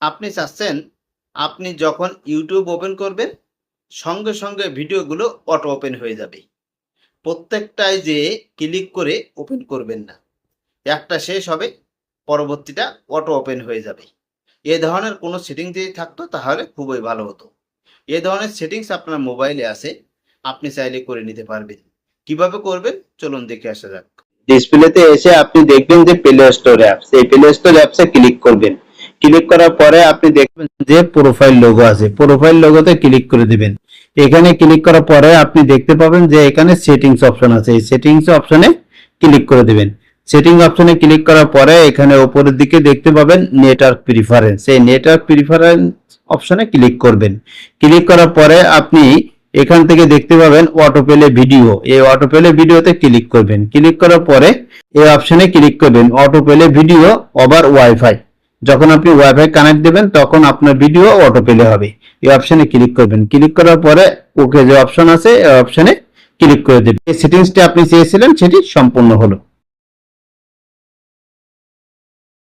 আপনি চাচ্ছেন আপনি যখন ইউটিউব ওপেন করবেন সঙ্গে সঙ্গে ভিডিওগুলো অটো ওপেন হয়ে যাবে। প্রত্যেকটায় যে ক্লিক করে ওপেন করবেন না, একটা শেষ হবে পরবর্তীটা অটো ওপেন হয়ে যাবে। এ ধরনের কোনো সেটিং যদি থাকতো তাহলে খুবই ভালো হতো। এ ধরনের সেটিংস আপনার মোবাইলে আছে, আপনি চাইলে করে নিতে পারবেন। কিভাবে করবেন চলুন দেখে আসা যাক। ডিসপ্লেতে এসে আপনি দেখবেন যে প্লে স্টোর অ্যাপস, এই প্লে স্টোর অ্যাপসে ক্লিক করবেন। ক্লিক করার পরে আপনি দেখবেন যে প্রোফাইল লোগো আছে, প্রোফাইল লোগোতে ক্লিক করে দিবেন। এখানে ক্লিক করার পরে আপনি দেখতে পাবেন যে এখানে সেটিংস অপশন আছে, এই সেটিংস অপশনে ক্লিক করে দিবেন। সেটিং অপশনে ক্লিক করার পরে এখানে উপরের দিকে দেখতে পাবেন নেটওয়ার্ক প্রিফারেন্স, এই নেটওয়ার্ক প্রিফারেন্স অপশনে ক্লিক করবেন। ক্লিক করার পরে আপনি এখান থেকে দেখতে পাবেন অটো প্লে ভিডিও, এই অটো প্লে ভিডিওতে ক্লিক করবেন। ক্লিক করার পরে এই অপশনে ক্লিক করবেন auto play video over wifi. যখন আপনি ওয়াইফাই কানেক্ট দেবেন তখন আপনার ভিডিও অটো প্লে হবে। এই অপশনে ক্লিক করবেন। ক্লিক করার পরে ওকে যে অপশন আছে এই অপশনে ক্লিক করে দেবেন। এই সেটিংসটি আপনি চেয়েছিলেন সেটি সম্পূর্ণ হলো।